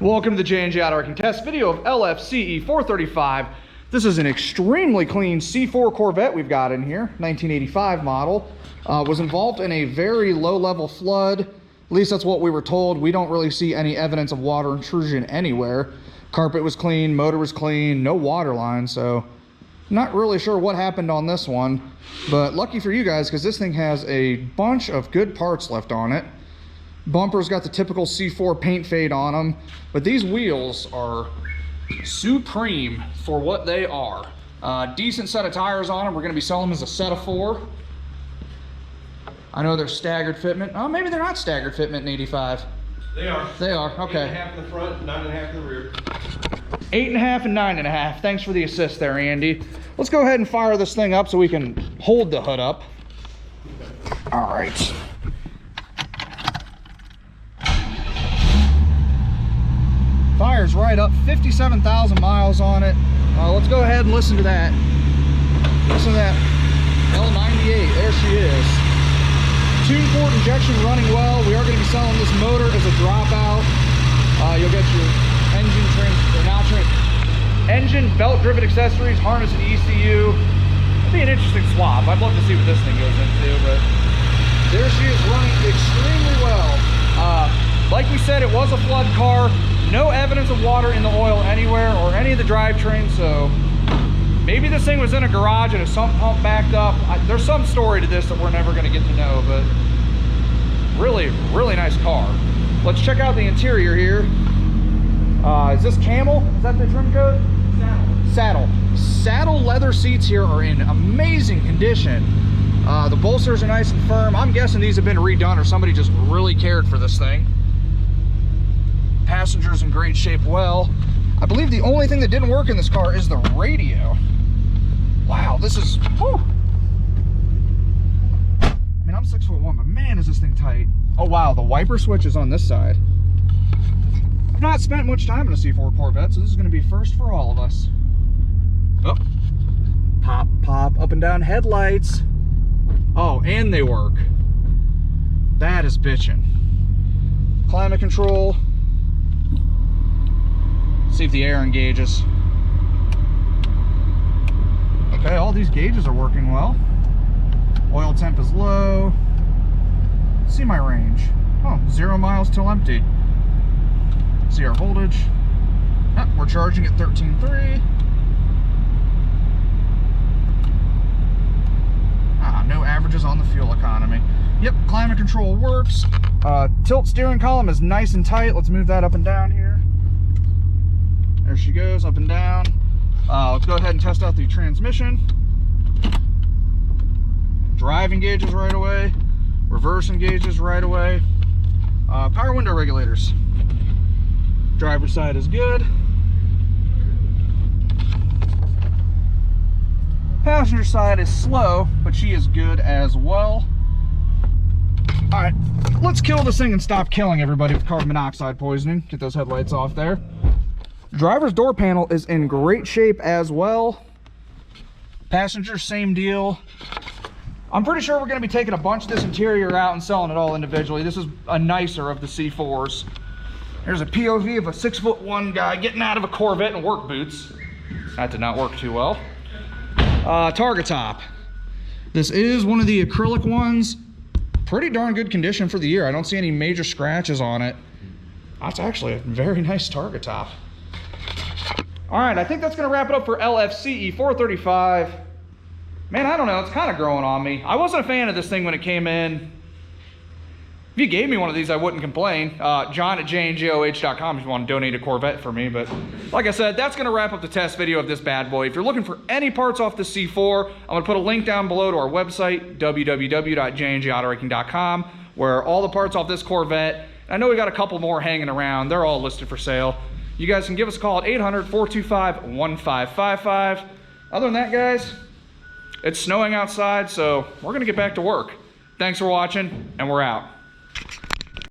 Welcome to the J&J Auto Wrecking Test video of LFCE435. This is an extremely clean C4 Corvette we've got in here, 1985 model. Was involved in a very low-level flood. At least that's what we were told. We don't really see any evidence of water intrusion anywhere. Carpet was clean, motor was clean, no water line, so not really sure what happened on this one. But lucky for you guys, because this thing has a bunch of good parts left on it. Bumper's got the typical C4 paint fade on them, but these wheels are supreme for what they are. Decent set of tires on them. We're going to be selling them as a set of 4. I know they're staggered fitment. Oh, maybe they're not staggered fitment in 85. They are. They are, okay. 8.5 in the front, 9.5 in the rear. 8.5 and 9.5. Thanks for the assist there, Andy. Let's go ahead and fire this thing up so we can hold the hood up. All right. Fire's right up, 57,000 miles on it. Let's go ahead and listen to that. Listen to that L98, there she is. Tune port injection running well. We are going to be selling this motor as a dropout. You'll get your engine, belt-driven accessories, harness and ECU. It'd be an interesting swap. I'd love to see what this thing goes into, but there she is running extremely well. Like we said, it was a flood car. No evidence of water in the oil anywhere or any of the drivetrain, so maybe this thing was in a garage and a sump pump backed up. There's some story to this that we're never going to get to know, but really, really nice car. Let's check out the interior here. Is this camel? Is that the trim code? Saddle leather seats here are in amazing condition. The bolsters are nice and firm. I'm guessing these have been redone or somebody just really cared for this thing. Passengers in great shape. Well, I believe the only thing that didn't work in this car is the radio. Wow, this is, whew. I mean, I'm 6'1", but man, is this thing tight. Oh wow, the wiper switch is on this side. I've not spent much time in a C4 Corvette, so this is going to be first for all of us. Oh, pop, up and down headlights. Oh, and they work. That is bitchin'. Climate control. See if the air engages. Okay, all these gauges are working well. Oil temp is low. Let's see my range. Oh, 0 miles till empty. See our voltage. We're charging at 13.3. No averages on the fuel economy. Yep, climate control works. Tilt steering column is nice and tight. Let's move that up and down here. There she goes, up and down. Let's go ahead and test out the transmission. Drive engages right away. Reverse engages right away. Power window regulators. Driver's side is good. Passenger side is slow, but she is good as well. All right, let's kill this thing and stop killing everybody with carbon monoxide poisoning. Get those headlights off there. Driver's door panel is in great shape as well. Passenger, same deal. I'm pretty sure we're going to be taking a bunch of this interior out and selling it all individually. This is a nicer of the C4s. Here's a POV of a 6'1" guy getting out of a Corvette in work boots. That did not work too well. Target top. This is one of the acrylic ones. Pretty darn good condition for the year. I don't see any major scratches on it. That's actually a very nice target top. All right, I think that's going to wrap it up for LFCE435. Man, I don't know. It's kind of growing on me. I wasn't a fan of this thing when it came in. If you gave me one of these, I wouldn't complain. John at jnjoh.com if you want to donate a Corvette for me. But like I said, that's going to wrap up the test video of this bad boy. If you're looking for any parts off the C4, I'm going to put a link down below to our website, www.jnjohautoracking.com, where all the parts off this Corvette, I know we got a couple more hanging around. They're all listed for sale. You guys can give us a call at 800-425-1555. Other than that, guys, it's snowing outside, so we're going to get back to work. Thanks for watching, and we're out.